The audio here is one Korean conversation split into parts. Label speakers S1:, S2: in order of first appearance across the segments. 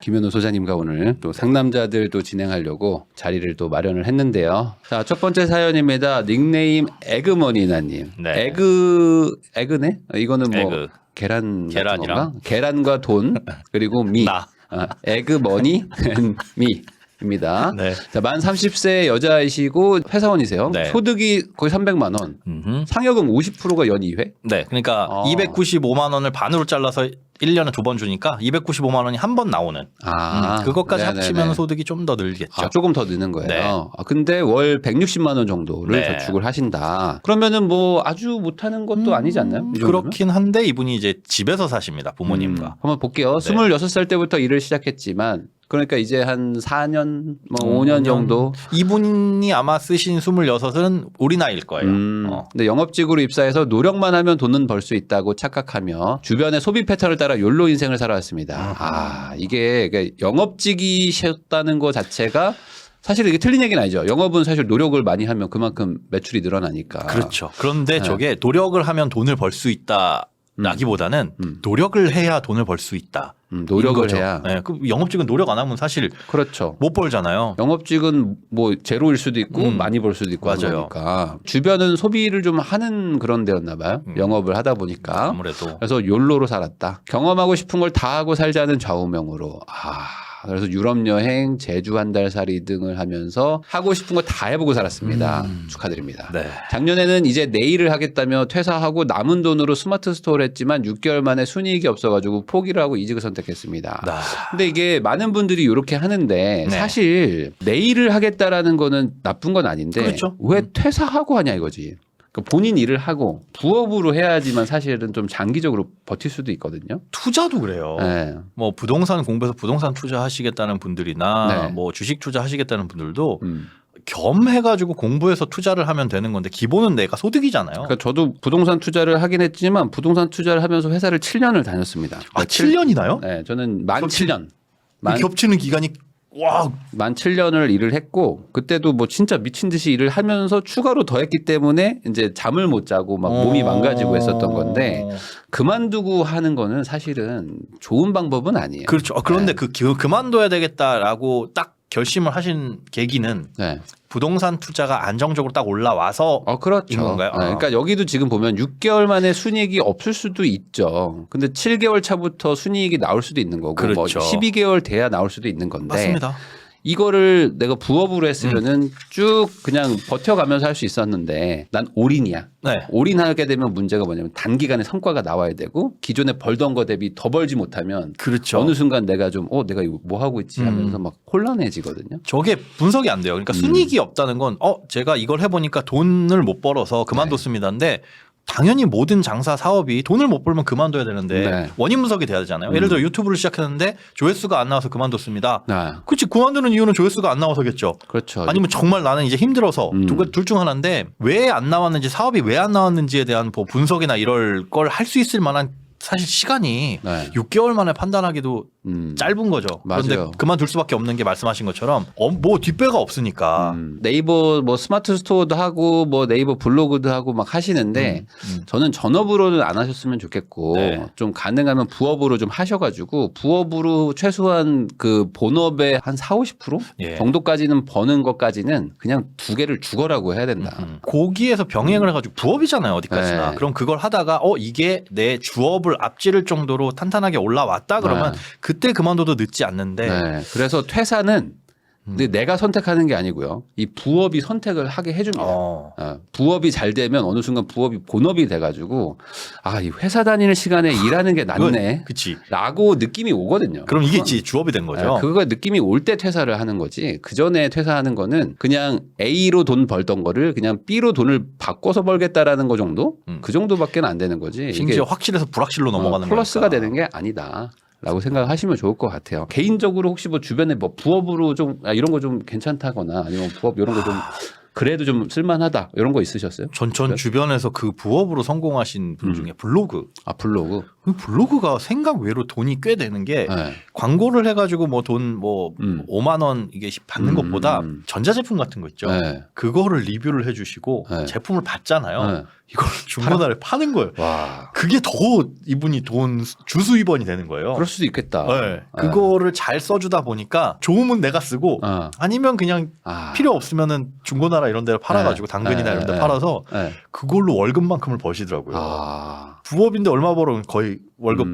S1: 김현우 소장님과 오늘 또 상남자들 또 진행하려고 자리를 또 마련을 했는데요. 자, 첫 번째 사연입니다. 닉네임 에그머니나님.
S2: 네.
S1: 에그네? 이거는 뭐
S2: 에그.
S1: 계란 같은
S2: 계란이랑?
S1: 건가? 계란과 돈 그리고 미.
S2: 나.
S1: 에그머니 미. 입니다.
S2: 네.
S1: 자, 만 30세 여자이시고 회사원이세요.
S2: 네.
S1: 소득이 거의 300만 원. 상여금 50%가 연 2회?
S2: 네. 그러니까
S1: 아.
S2: 295만 원을 반으로 잘라서 1년에 2번 주니까 295만 원이 한 번 나오는. 그것까지
S1: 네네네.
S2: 합치면 소득이 좀 더 늘겠죠.
S1: 아, 조금 더 느는 거예요.
S2: 네.
S1: 근데 월 160만 원 정도를
S2: 네.
S1: 저축을 하신다. 그러면은 뭐 아주 못하는 것도 아니지 않나요? 이 정도면?
S2: 그렇긴 한데 이분이 이제 집에서 사십니다. 부모님과.
S1: 한번 볼게요.
S2: 네.
S1: 26살 때부터 일을 시작했지만 그러니까 이제 한 4년, 뭐 5년 정도.
S2: 이분이 아마 쓰신 26은 우리 나이일 거예요.
S1: 근데 영업직으로 입사해서 노력만 하면 돈은 벌 수 있다고 착각하며 주변의 소비 패턴을 따라 욜로 인생을 살아왔습니다. 이게 그러니까 영업직이셨다는 것 자체가 사실 이게 틀린 얘기는 아니죠. 영업은 사실 노력을 많이 하면 그만큼 매출이 늘어나니까.
S2: 그렇죠. 그런데 저게 노력을 하면 돈을 벌 수 있다. 라기보다는 노력을 해야 돈을 벌 수 있다.
S1: 노력을
S2: 거죠.
S1: 해야.
S2: 네, 그 영업직은 노력 안 하면 사실
S1: 그렇죠.
S2: 못 벌잖아요.
S1: 영업직은 뭐 제로일 수도 있고 많이 벌 수도 있고
S2: 맞아요.
S1: 하니까 주변은 소비를 좀 하는 그런 데였나 봐요. 영업을 하다 보니까.
S2: 아무래도.
S1: 그래서 욜로로 살았다. 경험하고 싶은 걸 다 하고 살자는 좌우명으로. 그래서 유럽 여행, 제주 한 달 살이 등을 하면서 하고 싶은 거 다 해보고 살았습니다. 축하드립니다.
S2: 네.
S1: 작년에는 이제 내일을 하겠다며 퇴사하고 남은 돈으로 스마트 스토어를 했지만 6개월 만에 순이익이 없어가지고 포기를 하고 이직을 선택했습니다. 근데 이게 많은 분들이 이렇게 하는데
S2: 네.
S1: 사실 내일을 하겠다라는 거는 나쁜 건 아닌데
S2: 그렇죠.
S1: 왜 퇴사하고 하냐 이거지. 그러니까 본인 일을 하고 부업으로 해야지만 사실은 좀 장기적으로 버틸 수도 있거든요.
S2: 투자도 그래요.
S1: 네.
S2: 뭐 부동산 공부해서 부동산 투자하시겠다는 분들이나
S1: 네.
S2: 뭐 주식 투자하시겠다는 분들도 겸해가지고 공부해서 투자를 하면 되는 건데 기본은 내가 소득이잖아요.
S1: 그러니까 저도 부동산 투자를 하긴 했지만 부동산 투자를 하면서 회사를 7년을 다녔습니다.
S2: 아, 7년이나요?
S1: 네, 저는 만
S2: 겹치-
S1: 7년.
S2: 겹치는 기간이 와.
S1: 만 7년을 일을 했고 그때도 뭐 진짜 미친 듯이 일을 하면서 추가로 더 했기 때문에 이제 잠을 못 자고 막 몸이 망가지고 했었던 건데 그만두고 하는 거는 사실은 좋은 방법은 아니에요.
S2: 그렇죠. 그런데 그만둬야 되겠다라고 딱 결심을 하신 계기는
S1: 네.
S2: 부동산 투자가 안정적으로 딱 올라와서
S1: 그렇죠.
S2: 인 건가요?
S1: 네, 그러니까 여기도 지금 보면 6개월 만에 순이익이 없을 수도 있죠. 근데 7개월 차부터 순이익이 나올 수도 있는 거고 뭐
S2: 그렇죠.
S1: 12개월 돼야 나올 수도 있는 건데
S2: 맞습니다.
S1: 이거를 내가 부업으로 했으면은 쭉 그냥 버텨가면서 할 수 있었는데 난 올인이야.
S2: 네.
S1: 올인하게 되면 문제가 뭐냐면 단기간에 성과가 나와야 되고 기존에 벌던 거 대비 더 벌지 못하면
S2: 그렇죠.
S1: 어느 순간 내가 좀 내가 이거 뭐 하고 있지 하면서 막 혼란해지거든요.
S2: 저게 분석이 안 돼요. 그러니까 순이익이 없다는 건 제가 이걸 해보니까 돈을 못 벌어서 그만뒀습니다인데 당연히 모든 장사 사업이 돈을 못 벌면 그만둬야 되는데
S1: 네.
S2: 원인 분석이 돼야 되잖아요. 예를 들어 유튜브를 시작했는데 조회수가 안 나와서 그만뒀습니다.
S1: 네.
S2: 그렇지 그만두는 이유는 조회수가 안 나와서겠죠.
S1: 그렇죠.
S2: 아니면 정말 나는 이제 힘들어서 둘 중 하나인데 왜 안 나왔는지 사업이 왜 안 나왔는지에 대한 뭐 분석이나 이럴 걸 할 수 있을 만한 사실 시간이
S1: 네.
S2: 6개월 만에 판단하기도 짧은 거죠.
S1: 맞아요.
S2: 그런데 그만둘 수밖에 없는 게 말씀하신 것처럼 뭐 뒷배가 없으니까
S1: 네이버 뭐 스마트 스토어도 하고 뭐 네이버 블로그도 하고 막 하시는데 저는 전업으로는 안 하셨으면 좋겠고
S2: 네.
S1: 좀 가능하면 부업으로 좀 하셔가지고 부업으로 최소한 그 본업의 한 4~50%
S2: 예.
S1: 정도까지는 버는 것까지는 그냥 두 개를 죽어라고 해야 된다.
S2: 거기에서 병행을 해가지고 부업이잖아요 어디까지나.
S1: 네.
S2: 그럼 그걸 하다가 이게 내 주업을 앞지를 정도로 탄탄하게 올라왔다 그러면
S1: 네.
S2: 그때 그만둬도 늦지 않는데
S1: 네. 그래서 퇴사는 근데 내가 선택하는 게 아니고요. 이 부업이 선택을 하게 해줍니다. 부업이 잘 되면 어느 순간 부업이 본업이 돼가지고 이 회사 다니는 시간에 일하는 게 낫네.
S2: 그치.
S1: 라고 느낌이 오거든요.
S2: 그럼 이게 이제 주업이 된 거죠.
S1: 그거 느낌이 올 때 퇴사를 하는 거지. 그 전에 퇴사하는 거는 그냥 A로 돈 벌던 거를 그냥 B로 돈을 바꿔서 벌겠다라는 거 정도? 그 정도밖에 안 되는 거지.
S2: 심지어
S1: 이게
S2: 확실해서 불확실로 넘어가는
S1: 플러스가
S2: 거니까.
S1: 되는 게 아니다. 라고 생각하시면 좋을 것 같아요. 개인적으로 혹시 뭐 주변에 뭐 부업으로 좀 이런 거 좀 괜찮다거나 아니면 부업 이런 거 좀 그래도 좀 쓸만하다 이런 거 있으셨어요?
S2: 전 주변에서 그 부업으로 성공하신 분 중에 블로그.
S1: 아 블로그.
S2: 그 블로그가 생각 외로 돈이 꽤 되는 게
S1: 네.
S2: 광고를 해가지고 뭐 돈 뭐 5만 원 이게 받는 것보다 전자제품 같은 거 있죠.
S1: 네.
S2: 그거를 리뷰를 해주시고
S1: 네.
S2: 제품을 받잖아요.
S1: 네.
S2: 이걸 중고나라에 파는 거예요.
S1: 와.
S2: 그게 더 이분이 돈 주수입원이 되는 거예요.
S1: 그럴 수도 있겠다.
S2: 네. 그거를 잘 써주다 보니까 좋으면 내가 쓰고 아니면 그냥 필요 없으면은 중고나라 이런 데를 팔아가지고 당근이나 이런 데 팔아서 그걸로 월급만큼을 버시더라고요. 부업인데 얼마 벌어 거의 월급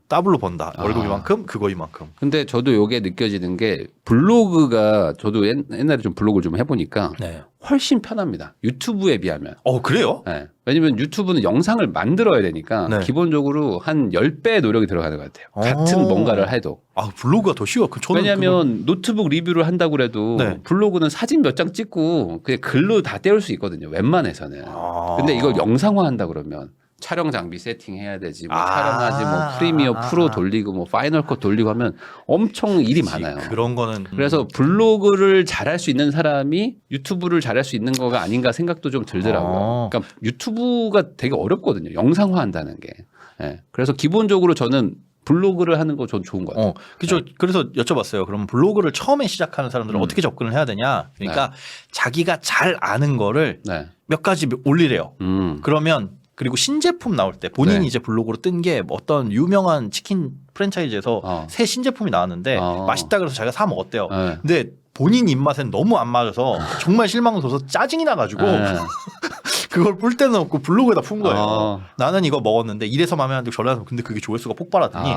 S2: 더블로 번다. 월급 이만큼 그거 이만큼.
S1: 근데 저도 요게 느껴지는 게 블로그가 저도 옛날에 좀 블로그를 좀 해보니까
S2: 네.
S1: 훨씬 편합니다. 유튜브에 비하면.
S2: 그래요?
S1: 네. 왜냐면 유튜브는 영상을 만들어야 되니까
S2: 네.
S1: 기본적으로 한 10배의 노력이 들어가는 것 같아요. 같은 뭔가를 해도.
S2: 블로그가 더 쉬워. 저는
S1: 왜냐하면 노트북 리뷰를 한다고 해도
S2: 네.
S1: 블로그는 사진 몇 장 찍고 그냥 글로 다 때울 수 있거든요. 웬만해서는. 근데 이걸 영상화 한다 그러면 촬영 장비 세팅해야 되지, 뭐 촬영하지, 뭐 프리미어 프로 돌리고, 뭐 파이널 컷 돌리고 하면 엄청 일이 많아요.
S2: 그런 거는
S1: 그래서 블로그를 잘할 수 있는 사람이 유튜브를 잘할 수 있는 거가 아닌가 생각도 좀 들더라고요. 그러니까 유튜브가 되게 어렵거든요. 영상화 한다는 게. 네. 그래서 기본적으로 저는 블로그를 하는 거 전 좋은 것 같아요.
S2: 그죠. 그래서 여쭤봤어요. 그럼 블로그를 처음에 시작하는 사람들은 어떻게 접근을 해야 되냐? 그러니까 자기가 잘 아는 거를 몇 가지 올리래요. 그러면 그리고 신제품 나올 때 본인이 이제 블로그로 뜬 게 어떤 유명한 치킨 프랜차이즈에서 새 신제품이 나왔는데 맛있다 그래서 자기가 사 먹었대요. 근데 본인 입맛엔 너무 안 맞아서 정말 실망을 줘서 짜증이 나가지고 그걸 뿔 때는 없고 블로그에다 푼 거예요. 나는 이거 먹었는데 이래서 마음에 안 들고 저래 서 근데 그게 조회수가 폭발하더니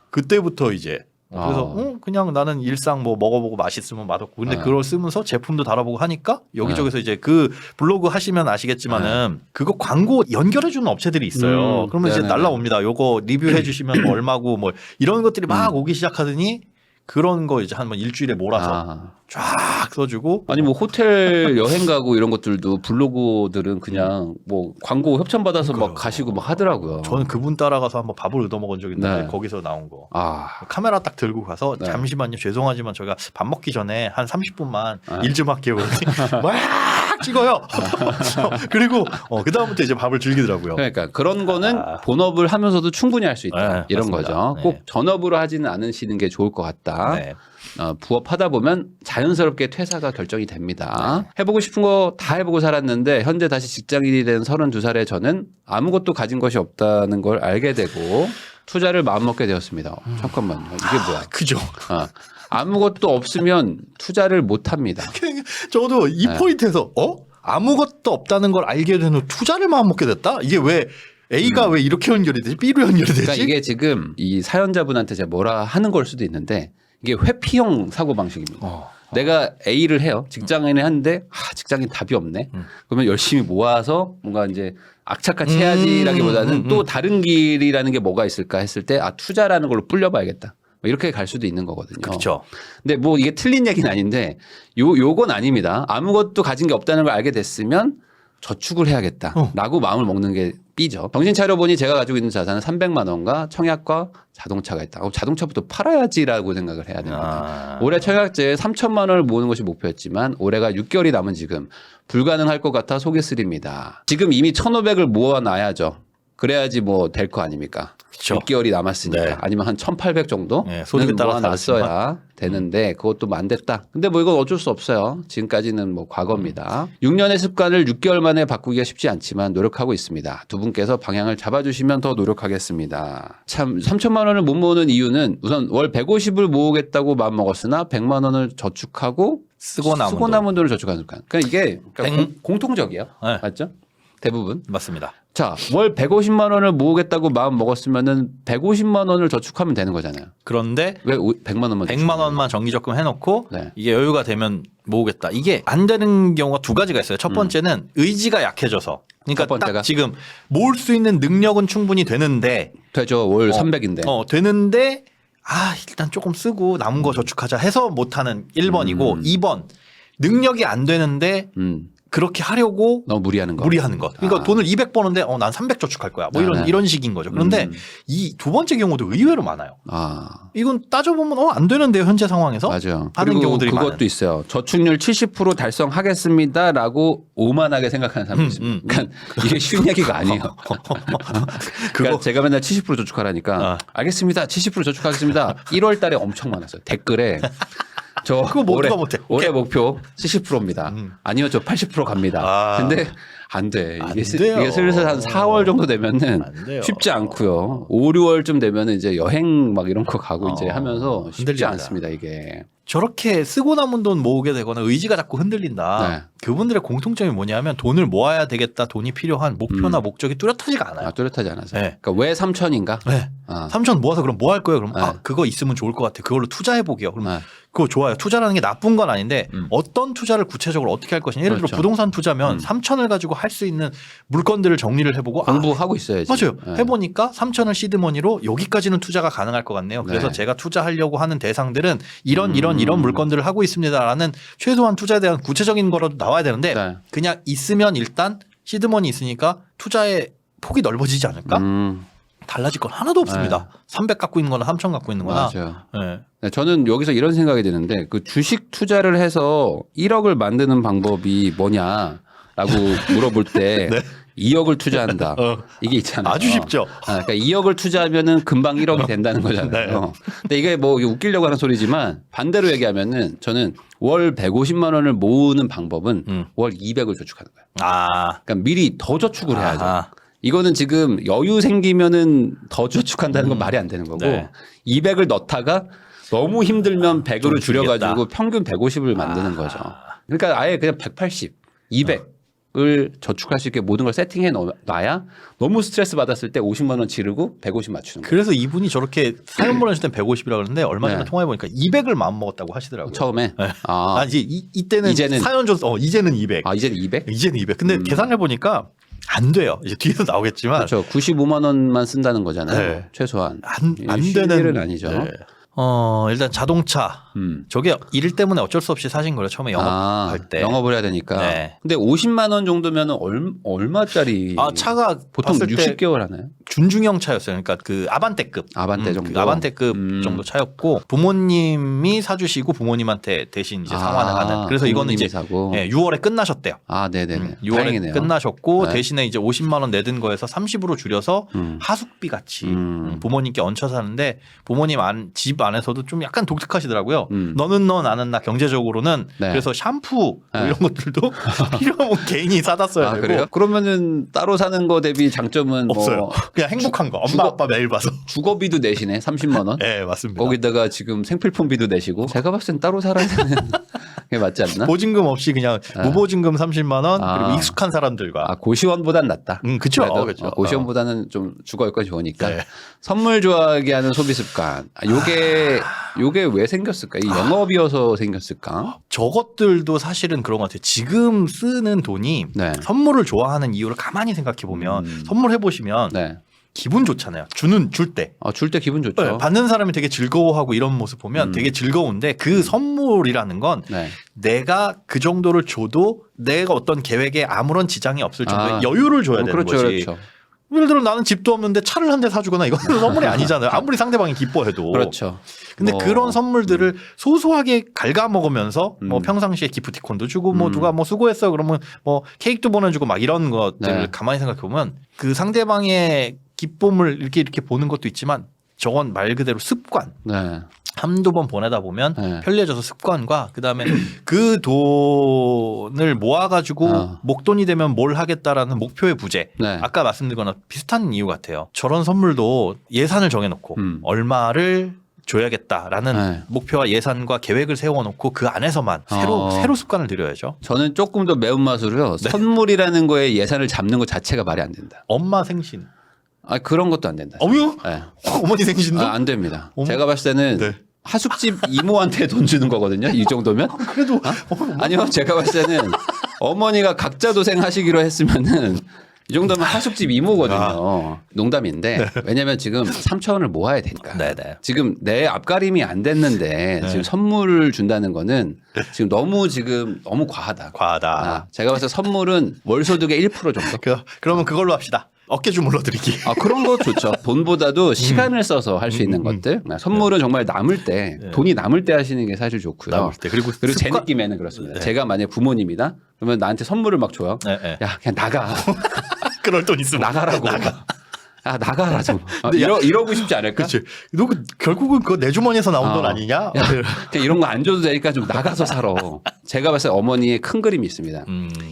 S2: 그때부터 이제 그래서 그냥 나는 일상 뭐 먹어보고 맛있으면 맛없고 근데 그걸 쓰면서 제품도 달아보고 하니까 여기저기서 이제 그 블로그 하시면 아시겠지만은 그거 광고 연결해주는 업체들이 있어요. 그러면 이제 날라옵니다. 요거 리뷰해 주시면 뭐 얼마고 뭐 이런 것들이 막 오기 시작하더니 그런 거 이제 한 번 일주일에 몰아서 쫙 써주고
S1: 아니 뭐 호텔 여행 가고 이런 것들도 블로그들은 그냥 뭐 광고 협찬 받아서 막 가시고 막 하더라고요.
S2: 저는 그분 따라가서 한번 밥을 얻어 먹은 적이 있는데 거기서 나온 거 카메라 딱 들고 가서 잠시만요 죄송하지만 저희가 밥 먹기 전에 한 30분만 일 좀 할게요. 막 찍어요. 그리고 그 다음부터 이제 밥을 즐기더라고요.
S1: 그러니까 그런 거는 본업을 하면서도 충분히 할 수 있다 이런
S2: 맞습니다.
S1: 거죠. 꼭 전업으로 하지는 않으시는 게 좋을 것 같다. 부업하다 보면 자연스럽게 퇴사가 결정이 됩니다. 해보고 싶은 거 다 해보고 살았는데 현재 다시 직장인이 된 32살의 저는 아무것도 가진 것이 없다는 걸 알게 되고 투자를 마음먹게 되었습니다. 잠깐만요. 이게 뭐야?
S2: 그죠.
S1: 아무것도 없으면 투자를 못합니다.
S2: 저도 이 포인트에서 아무것도 없다는 걸 알게 된 후 투자를 마음먹게 됐다? 이게 왜 A가 왜 이렇게 연결이 되지? B로 연결이 되지?
S1: 그러니까 이게 지금 이 사연자분한테 제가 뭐라 하는 걸 수도 있는데 이게 회피형 사고방식입니다. 내가 A를 해요. 직장인을 하는데 직장인 답이 없네. 그러면 열심히 모아서 뭔가 이제 악착같이 해야지라기보다는 또 다른 길이라는 게 뭐가 있을까 했을 때 투자라는 걸로 불려봐야겠다. 이렇게 갈 수도 있는 거거든요.
S2: 그렇죠.
S1: 근데 뭐 이게 틀린 얘기는 아닌데 요건 아닙니다. 아무것도 가진 게 없다는 걸 알게 됐으면 저축을 해야겠다라고 마음을 먹는 게 B죠. 정신 차려보니 제가 가지고 있는 자산은 300만 원과 청약과 자동차가 있다. 자동차부터 팔아야지라고 생각을 해야 됩니다. 올해 청약제에 3천만 원을 모으는 것이 목표였지만 올해가 6개월이 남은 지금 불가능할 것 같아 속이 쓰립니다. 지금 이미 1,500을 모아놔야죠. 그래야지 뭐 될 거 아닙니까?
S2: 그렇죠.
S1: 6개월이 남았으니까 아니면 한 1,800 정도
S2: 소득에 따라
S1: 모아놨어야 되는데 그것도 안 됐다. 근데 뭐 이건 어쩔 수 없어요. 지금까지는 뭐 과거입니다. 6년의 습관을 6개월 만에 바꾸기가 쉽지 않지만 노력하고 있습니다. 두 분께서 방향을 잡아주시면 더 노력하겠습니다. 참 3천만 원을 못 모으는 이유는 우선 월 150을 모으겠다고 마음먹었으나 100만 원을 저축하고 쓰고 남은 돈을 저축하는 습관. 그러니까 이게 공통적이에요. 맞죠? 대부분.
S2: 맞습니다.
S1: 자, 월 150만 원을 모으겠다고 마음 먹었으면은 150만 원을 저축하면 되는 거잖아요.
S2: 그런데
S1: 왜 100만 원만
S2: 100만 원만 정기적금 해놓고 이게 여유가 되면 모으겠다. 이게 안 되는 경우가 두 가지가 있어요. 첫 번째는 의지가 약해져서. 그러니까 딱 지금 모을 수 있는 능력은 충분히 되는데
S1: 되죠. 월 300인데.
S2: 되는데 일단 조금 쓰고 남은 거 저축하자 해서 못하는 1번이고 2번 능력이 안 되는데 그렇게 하려고
S1: 너무 무리하는 거.
S2: 그러니까 돈을 200 버는데 난 300 저축할 거야. 뭐 이런 식인 거죠. 그런데 이 두 번째 경우도 의외로 많아요. 이건 따져보면 안 되는데요. 현재 상황에서.
S1: 맞아요.
S2: 하는
S1: 그리고
S2: 경우들이
S1: 그것도
S2: 많은.
S1: 있어요. 저축률 70% 달성하겠습니다라고 오만하게 생각하는 사람도 있습니다. 그러니까 이게 쉬운 얘기가 아니에요. 그러니까 제가 맨날 70% 저축하라니까 알겠습니다. 70% 저축하겠습니다. 1월 달에 엄청 많았어요. 댓글에 저
S2: 그거 뭐 누가 못해.
S1: 올해 목표 70%입니다. 아니요, 저 80% 갑니다. 근데 안 돼. 이게 슬슬 한 4월 정도 되면은 쉽지 않고요. 5, 6월쯤 되면은 이제 여행 막 이런 거 가고 이제 하면서 쉽지
S2: 흔들린다.
S1: 않습니다. 이게.
S2: 저렇게 쓰고 남은 돈 모으게 되거나 의지가 자꾸 흔들린다.
S1: 네.
S2: 그분들의 공통점이 뭐냐면 돈을 모아야 되겠다. 돈이 필요한 목표나 목적이 뚜렷하지가 않아요.
S1: 뚜렷하지 않아서.
S2: 네.
S1: 그러니까 왜 3천인가?
S2: 네. 3천 모아서 그럼 뭐 할 거예요? 그럼
S1: 네.
S2: 그거 있으면 좋을 것 같아. 그걸로 투자해 보게요. 그럼
S1: 네.
S2: 그거 좋아요. 투자라는 게 나쁜 건 아닌데 어떤 투자를 구체적으로 어떻게 할 것이냐. 예를 들어
S1: 그렇죠.
S2: 부동산 투자면 3천을 가지고 할 수 있는 물건들을 정리를 해보고
S1: 공부하고 있어야지.
S2: 맞아요.
S1: 네.
S2: 해보니까 3천을 시드머니로 여기까지는 투자가 가능할 것 같네요. 그래서
S1: 네.
S2: 제가 투자하려고 하는 대상들은 이런 물건들을 하고 있습니다라는 최소한 투자에 대한 구체적인 거라도 나와야 되는데
S1: 네.
S2: 그냥 있으면 일단 시드머니 있으니까 투자의 폭이 넓어지지 않을까? 달라질 건 하나도 없습니다. 300 갖고 있는 거나 3천 갖고 있는 거나.
S1: 맞아요.
S2: 네.
S1: 네, 저는 여기서 이런 생각이 드는데 그 주식 투자를 해서 1억을 만드는 방법이 뭐냐라고 물어볼 때 2억을 투자한다. 이게 있잖아요.
S2: 아주 쉽죠.
S1: 그러니까 2억을 투자하면은 금방 1억이 된다는 거잖아요. 근데 이게 뭐 웃기려고 하는 소리지만 반대로 얘기하면은 저는 월 150만 원을 모으는 방법은 월 200을 저축하는 거예요. 그러니까 미리 더 저축을 해야죠. 이거는 지금 여유 생기면은 더 저축한다는 건 말이 안 되는 거고 200을 넣다가 너무 힘들면 100으로 줄여가지고 평균 150을 만드는 거죠. 그러니까 아예 그냥 180, 200을 저축할 수 있게 모든 걸 세팅해 놔야 너무 스트레스 받았을 때 50만 원 지르고 150 맞추는 거예요.
S2: 그래서 이분이 저렇게 사연 보내실 땐 150이라고 그러는데 얼마 전에
S1: 네.
S2: 통화해보니까 200을 마음먹었다고 하시더라고요.
S1: 처음에?
S2: 네. 이때는
S1: 이제는
S2: 사연 줘서 이제는 200.
S1: 이제는 200?
S2: 이제는 200. 근데 계산해보니까 안 돼요. 이제 뒤에서 나오겠지만.
S1: 그렇죠. 95만 원만 쓴다는 거잖아요.
S2: 네.
S1: 최소한.
S2: 안
S1: 쉬운
S2: 되는
S1: 일은 아니죠.
S2: 네. 일단 자동차. 저게 일 때문에 어쩔 수 없이 사신 거예요. 처음에 영업할 때.
S1: 영업을 해야 되니까.
S2: 네.
S1: 근데 50만 원 정도면 얼마짜리?
S2: 차가
S1: 보통
S2: 봤을 때
S1: 60개월 하나요?
S2: 준중형 차였어요. 그러니까 그 아반떼급.
S1: 아반떼 정도.
S2: 그 아반떼급 정도 차였고 부모님이 사주시고 부모님한테 대신 이제 상환을 하는. 그래서 이거는 이제
S1: 사고.
S2: 6월에 끝나셨대요.
S1: 네네네.
S2: 6월에
S1: 다행이네요.
S2: 끝나셨고
S1: 네.
S2: 대신에 이제 50만 원 내든 거에서 30으로 줄여서 하숙비 같이 부모님께 얹혀 사는데 부모님 집 안에서도 좀 약간 독특하시더라고요. 너는 너 나는 나 경제적으로는
S1: 네.
S2: 그래서 샴푸 뭐 이런 것들도 필요하면 개인이 사다 써야 되고.
S1: 그래요? 그러면은 따로 사는 거 대비 장점은
S2: 없어요.
S1: 뭐
S2: 그냥 행복한 거. 엄마 아빠 매일 봐서.
S1: 주거비도 내시네 30만 원.
S2: 네 맞습니다.
S1: 거기다가 지금 생필품비도 내시고 제가 봤을 땐 따로 살아야 되는 게 맞지 않나?
S2: 보증금 없이 그냥 무보증금 30만 원 그리고 익숙한 사람들과.
S1: 고시원보단 낫다.
S2: 그렇죠.
S1: 그래도 고시원보다는 좀 주거 여건이 좋으니까.
S2: 네.
S1: 선물 좋아하게 하는 소비 습관. 요게 왜 생겼을까? 이 영업이어서 생겼을까?
S2: 저것들도 사실은 그런 것 같아요. 지금 쓰는 돈이
S1: 네.
S2: 선물을 좋아하는 이유를 가만히 생각해 보면 선물해 보시면
S1: 네.
S2: 기분 좋잖아요. 줄 때.
S1: 줄 때 기분 좋죠.
S2: 네, 받는 사람이 되게 즐거워하고 이런 모습 보면 되게 즐거운데 그 선물이라는 건
S1: 네.
S2: 내가 그 정도를 줘도 내가 어떤 계획에 아무런 지장이 없을 정도의 여유를 줘야 되는
S1: 그렇죠,
S2: 거지.
S1: 그렇죠.
S2: 예를 들어 나는 집도 없는데 차를 한 대 사주거나 이거는 선물이 아니잖아요. 아무리 상대방이 기뻐해도.
S1: 그렇죠.
S2: 근데 그런 선물들을 소소하게 갉아먹으면서 뭐 평상시에 기프티콘도 주고 뭐 누가 뭐 수고했어 그러면 뭐 케이크도 보내주고 막 이런 것들을
S1: 네.
S2: 가만히 생각해 보면 그 상대방의 기쁨을 이렇게 보는 것도 있지만 저건 말 그대로 습관.
S1: 네.
S2: 한두 번 보내다 보면
S1: 네.
S2: 편리해져서 습관과 그다음에 그 돈을 모아가지고 목돈이 되면 뭘 하겠다라는 목표의 부재.
S1: 네.
S2: 아까 말씀드린 거나 비슷한 이유 같아요. 저런 선물도 예산을 정해놓고 얼마를 줘야겠다라는
S1: 네.
S2: 목표와 예산과 계획을 세워놓고 그 안에서만 새로 습관을 들여야죠.
S1: 저는 조금 더 매운맛으로요.
S2: 네.
S1: 선물이라는 거에 예산을 잡는 것 자체가 말이 안 된다.
S2: 엄마 생신.
S1: 그런 것도 안 된다.
S2: 어머요?
S1: 네.
S2: 어머니 생신도?
S1: 안 됩니다.
S2: 어머?
S1: 제가 봤을 때는
S2: 네.
S1: 하숙집 이모한테 돈 주는 거거든요. 이 정도면.
S2: 그래도
S1: 아니요. 제가 봤을 때는 어머니가 각자 도생하시기로 했으면은 이 정도면 하숙집 이모거든요. 농담인데 왜냐면 지금 3천 원을 모아야 되니까.
S2: 네네.
S1: 지금 내 앞가림이 안 됐는데 지금 선물을 준다는 거는 지금 너무 과하다.
S2: 과하다.
S1: 제가 봤을 때 선물은 월 소득의 1% 정도.
S2: 그러면 그걸로 합시다. 어깨 주물러 드리기.
S1: 그런 거 좋죠. 돈보다도 시간을 써서 할 수 있는 것들. 선물은 정말 남을 때, 돈이 남을 때 하시는 게 사실 좋고요.
S2: 남을 때. 그리고
S1: 제 느낌에는 그렇습니다. 제가 만약에 부모님이다? 그러면 나한테 선물을 막 줘요. 야, 그냥 나가.
S2: 그럴 돈 있으면
S1: 나가라고. 나가라 좀. 이러고 싶지 않을까?
S2: 그렇지. 너 결국은 그거 내 주머니에서 나온 돈 아니냐?
S1: 야, 그냥 이런 거 안 줘도 되니까 좀 나가서 살아. 제가 봤을 때 어머니의 큰 그림이 있습니다.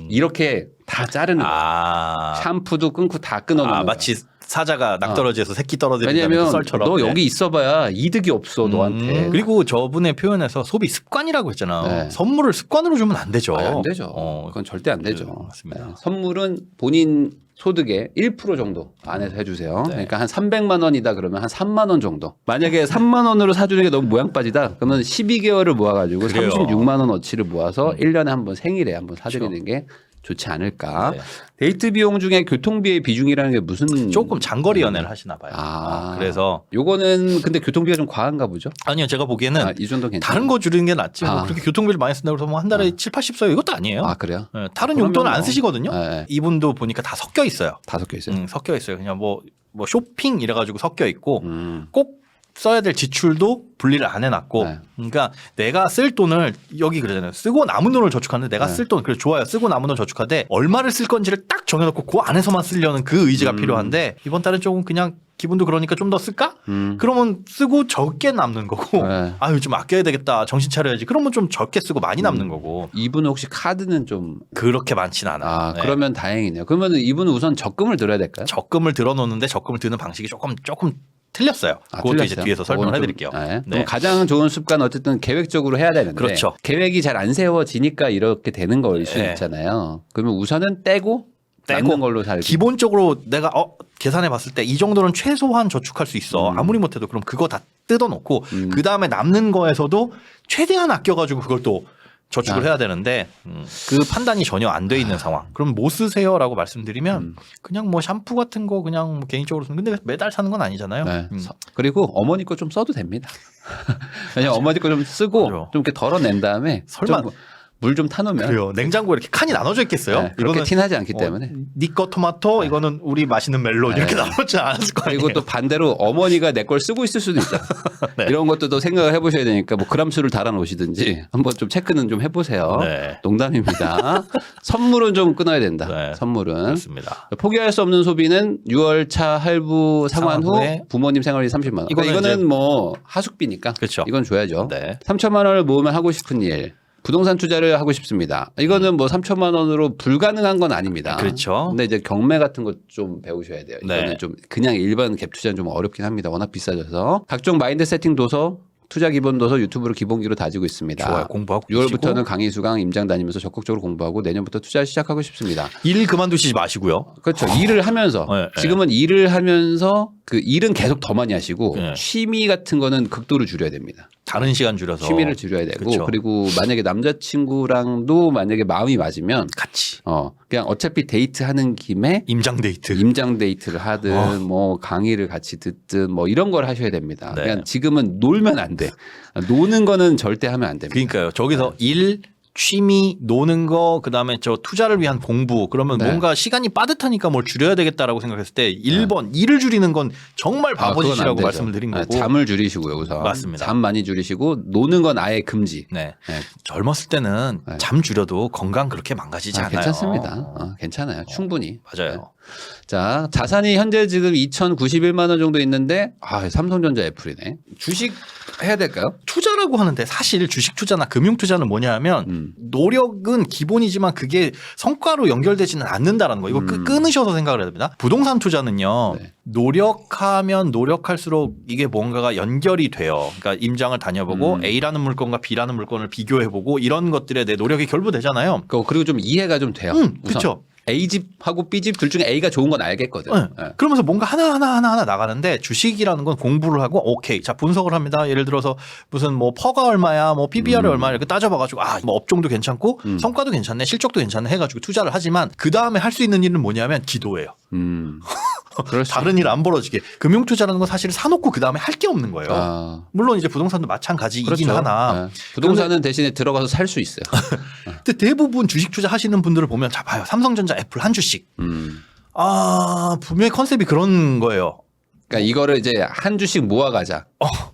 S1: 이렇게 다 자르는 거야. 샴푸도 끊고 다 끊어놓는 거야.
S2: 마치 사자가 낙떨어지에서 새끼 떨어지는
S1: 왜냐면
S2: 썰처럼.
S1: 너 여기 있어봐야 이득이 없어 너한테.
S2: 그리고 저분의 표현에서 소비 습관이라고 했잖아요. 선물을 습관으로 주면 안 되죠.
S1: 안 되죠. 그건 절대 안 되죠.
S2: 맞습니다.
S1: 선물은 본인 소득의 1% 정도 안에서 해주세요. 그러니까 한 300만 원이다 그러면 한 3만 원 정도. 만약에 3만 원으로 사주는 게 너무 모양 빠지다 그러면 12개월을 모아가지고
S2: 그래요.
S1: 36만 원어치를 모아서 1년에 한 번 생일에 한 번 사드리는 게 좋지 않을까. 데이트 비용 중에 교통비의 비중이라는 게 무슨
S2: 조금 장거리 연애를 하시나 봐요. 그래서
S1: 요거는 근데 교통비가 좀 과한가 보죠?
S2: 아니요. 제가 보기에는
S1: 이 정도 괜찮아요.
S2: 다른 거 줄이는 게 낫지. 뭐 그렇게 교통비를 많이 쓴다고 해서 뭐 한 달에 7, 80 써요. 이것도 아니에요.
S1: 그래요?
S2: 다른 용돈은 안 쓰시거든요. 이분도 보니까 다 섞여 있어요.
S1: 다 섞여 있어요.
S2: 섞여 있어요. 그냥 뭐 쇼핑 이래가지고 섞여 있고 꼭 써야 될 지출도 분리를 안 해놨고 그러니까 내가 쓸 돈을 여기 그러잖아요. 쓰고 남은 돈을 저축하는데 내가 쓸 돈 그래서 좋아요. 쓰고 남은 돈 저축하되 얼마를 쓸 건지를 딱 정해놓고 그 안에서만 쓰려는 그 의지가 필요한데 이번 달은 조금 그냥 기분도 그러니까 좀 더 쓸까? 그러면 쓰고 적게 남는 거고 아유 좀 아껴야 되겠다. 정신 차려야지. 그러면 좀 적게 쓰고 많이 남는 거고.
S1: 이분은 혹시 카드는 좀
S2: 그렇게 많진 않아요.
S1: 그러면 다행이네요. 그러면 이분은 우선 적금을 들어야 될까요?
S2: 적금을 들어놓는데 적금을 드는 방식이 조금 틀렸어요. 그것도
S1: 틀렸어요?
S2: 이제 뒤에서 설명을 해드릴게요.
S1: 그럼 가장 좋은 습관 어쨌든 계획적으로 해야 되는데
S2: 그렇죠.
S1: 계획이 잘 안 세워지니까 이렇게 되는 걸 수 있잖아요. 그러면 우선은 떼고 남는 걸로 살기.
S2: 기본적으로 내가 계산해 봤을 때 이 정도는 최소한 저축할 수 있어. 아무리 못해도 그럼 그거 다 뜯어놓고 그 다음에 남는 거에서도 최대한 아껴가지고 그걸 또 저축을 해야 되는데 그 판단이 전혀 안 돼 있는 상황. 그럼 뭐 쓰세요라고 말씀드리면 그냥 뭐 샴푸 같은 거 그냥 뭐 개인적으로 쓰는 근데 매달 사는 건 아니잖아요.
S1: 그리고 어머니 거 좀 써도 됩니다. 그냥 어머니 거 좀 쓰고 좀 이렇게 덜어낸 다음에
S2: 설마
S1: 물 좀 타놓으면
S2: 그래요. 냉장고에 이렇게 칸이 나눠져 있겠어요?
S1: 그렇게 티나지 않기 때문에.
S2: 니꺼 토마토 이거는 우리 마시는 멜론 이렇게 나눠지 않았을 거 아니에요.
S1: 그리고 또 반대로 어머니가 내 걸 쓰고 있을 수도 있다. 이런 것도 또 생각을 해보셔야 되니까 뭐 그람수를 달아 놓으시든지 한번 좀 체크는 좀 해보세요. 농담입니다. 선물은 좀 끊어야 된다. 선물은.
S2: 그렇습니다.
S1: 포기할 수 없는 소비는 6월차 할부 상환 후 부모님 생활비 30만 원. 이거는 뭐 하숙비니까
S2: 그렇죠.
S1: 이건 줘야죠. 3천만 원을 모으면 하고 싶은 일. 부동산 투자를 하고 싶습니다. 이거는 뭐 3천만 원으로 불가능한 건 아닙니다.
S2: 그렇죠.
S1: 근데 이제 경매 같은 거 좀 배우셔야 돼요. 이거는 좀 그냥 일반 갭 투자는 좀 어렵긴 합니다. 워낙 비싸져서. 각종 마인드 세팅 도서, 투자 기본 도서 유튜브로 기본기로 다지고 있습니다.
S2: 좋아요. 공부하고
S1: 6월부터는 강의 수강 임장 다니면서 적극적으로 공부하고 내년부터 투자 시작하고 싶습니다.
S2: 일 그만두시지 마시고요.
S1: 그렇죠. 일을 하면서 지금은 일을 하면서 그 일은 계속 더 많이 하시고 취미 같은 거는 극도로 줄여야 됩니다.
S2: 다른 시간 줄여서
S1: 취미를 줄여야 되고 그리고 만약에 남자친구랑도 만약에 마음이 맞으면
S2: 같이
S1: 그냥 어차피 데이트하는 김에 임장 데이트를 하든 뭐 강의를 같이 듣든 뭐 이런 걸 하셔야 됩니다. 그냥 지금은 놀면 안 돼. 노는 거는 절대 하면 안 됩니다.
S2: 그러니까요. 저기서 일 취미, 노는 거, 그 다음에 저 투자를 위한 공부, 그러면 뭔가 시간이 빠듯하니까 뭘 줄여야 되겠다라고 생각했을 때 1번, 일을 줄이는 건 정말 바보짓이라고 말씀을 드린 거고.
S1: 잠을 줄이시고요, 우선.
S2: 맞습니다.
S1: 잠 많이 줄이시고, 노는 건 아예 금지.
S2: 젊었을 때는 잠 줄여도 건강 그렇게 망가지지 않아요.
S1: 괜찮습니다. 괜찮아요. 충분히.
S2: 맞아요.
S1: 자, 자산이 현재 지금 2,091만 원 정도 있는데, 삼성전자 애플이네. 주식 해야 될까요?
S2: 투자라고 하는데 사실 주식 투자나 금융 투자는 뭐냐 하면 노력은 기본이지만 그게 성과로 연결되지는 않는다라는 거. 이거 끊으셔서 생각을 해야 됩니다. 부동산 투자는요. 노력하면 노력할수록 이게 뭔가가 연결이 돼요. 그러니까 임장을 다녀보고 A라는 물건과 B라는 물건을 비교해보고 이런 것들에 내 노력이 결부되잖아요.
S1: 그리고 좀 이해가 좀 돼요.
S2: 그렇죠.
S1: A집하고 B집 둘 중에 A가 좋은 건 알겠거든.
S2: 네.
S1: 네.
S2: 그러면서 뭔가 하나 나가는데 주식이라는 건 공부를 하고 오케이 자 분석을 합니다. 예를 들어서 무슨 뭐 퍼가 얼마야 뭐 PBR이 얼마야 이렇게 따져봐가지고 뭐 업종도 괜찮고 성과도 괜찮네 실적도 괜찮네 해가지고 투자를 하지만 그 다음에 할 수 있는 일은 뭐냐면 기도예요. 다른 일 안 벌어지게. 금융투자라는 건 사실 사놓고 그 다음에 할 게 없는 거예요. 물론 이제 부동산도 마찬가지이긴
S1: 그렇죠.
S2: 하나.
S1: 네. 부동산은 대신에 들어가서 살 수 있어요.
S2: 근데 대부분 주식 투자 하시는 분들을 보면 자 봐요. 삼성전자, 애플 한 주씩. 분명히 컨셉이 그런 거예요.
S1: 그러니까 이거를 이제 한 주씩 모아가자.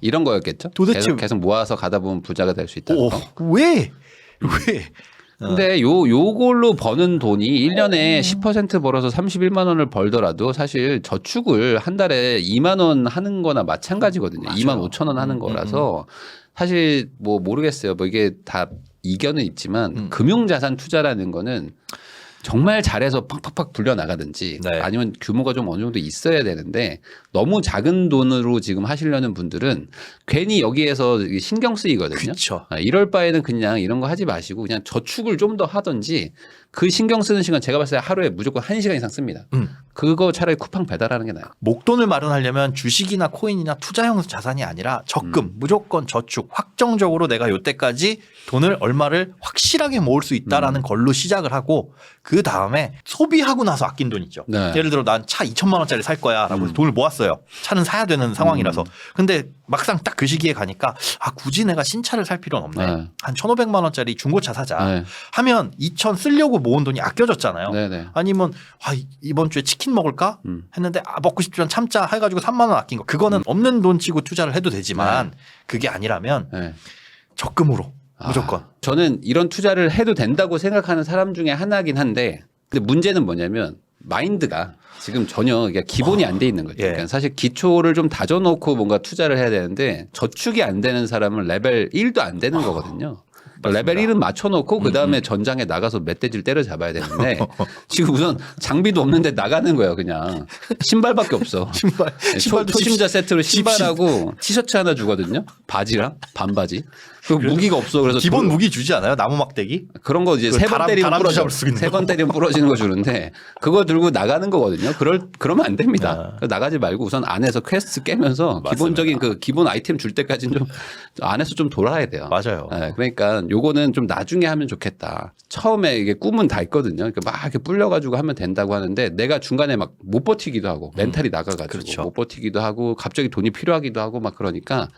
S1: 이런 거였겠죠.
S2: 도대체
S1: 계속 모아서 가다 보면 부자가 될 수 있다.
S2: 왜?
S1: 근데 요걸로 버는 돈이 1년에 10% 벌어서 31만 원을 벌더라도 사실 저축을 한 달에 2만 원 하는 거나 마찬가지거든요.
S2: 맞아요.
S1: 2만 5천 원 하는 거라서 사실 뭐 모르겠어요. 뭐 이게 다 이견은 있지만 금융자산 투자라는 거는 정말 잘해서 팍팍팍 불려나가든지
S2: 네.
S1: 아니면 규모가 좀 어느 정도 있어야 되는데 너무 작은 돈으로 지금 하시려는 분들은 괜히 여기에서 신경 쓰이거든요.
S2: 그렇죠.
S1: 이럴 바에는 그냥 이런 거 하지 마시고 그냥 저축을 좀 더 하든지 그 신경 쓰는 시간 제가 봤을 때 하루에 무조건 1시간 이상 씁니다. 그거 차라리 쿠팡 배달하는 게 나아요.
S2: 목돈을 마련하려면 주식이나 코인이나 투자형 자산이 아니라 적금, 무조건 저축, 확정적으로 내가 요때까지 돈을 얼마를 확실하게 모을 수 있다라는 걸로 시작을 하고 그 다음에 소비하고 나서 아낀 돈 있죠.
S1: 네.
S2: 예를 들어 난 차 2천만 원짜리 살 거야 라고 해서 돈을 모았어요. 차는 사야 되는 상황이라서. 근데 막상 딱 그 시기에 가니까 굳이 내가 신차를 살 필요는 없네.
S1: 네.
S2: 한 1,500만 원짜리 중고차 사자
S1: 네.
S2: 하면 2천 쓰려고 모은 돈이 아껴졌잖아요.
S1: 네네.
S2: 아니면 이번 주에 치킨 먹을까 했는데 먹고 싶지만 참자 해가지고 3만 원 아낀 거 그거는 없는 돈 치고 투자를 해도 되지만 그게 아니라면
S1: 네.
S2: 적금으로 무조건.
S1: 저는 이런 투자를 해도 된다고 생각하는 사람 중에 하나긴 한데 근데 문제는 뭐냐면 마인드가 지금 전혀 기본이 안 돼 있는 거죠.
S2: 예.
S1: 그러니까 사실 기초를 좀 다져놓고 뭔가 투자를 해야 되는데 저축이 안 되는 사람은 레벨 1도 안 되는 거거든요. 레벨 1은 맞춰놓고 그 다음에 전장에 나가서 멧돼지를 때려잡아야 되는데 지금 우선 장비도 없는데 나가는 거예요. 그냥 신발밖에 없어.
S2: 신발도
S1: 초심자 세트로 신발하고 티셔츠 하나 주거든요. 바지랑 반바지. 그 무기가 없어. 그래서
S2: 기본 무기 주지 않아요? 나무 막대기?
S1: 그런 거 이제 세 번 때리면 부러져. 세 번 때리면 부러지는 거 주는데 그거 들고 나가는 거거든요. 그러면 안 됩니다. 나가지 말고 우선 안에서 퀘스트 깨면서 맞습니다. 기본적인 그 기본 아이템 줄 때까지는 좀 안에서 좀 돌아야 돼요.
S2: 맞아요.
S1: 네, 그러니까 요거는 좀 나중에 하면 좋겠다. 처음에 이게 꿈은 다 있거든요. 그러니까 막 이렇게 불려가지고 하면 된다고 하는데 내가 중간에 막 못 버티기도 하고 멘탈이 나가가지고
S2: 그렇죠.
S1: 못 버티기도 하고 갑자기 돈이 필요하기도 하고 막 그러니까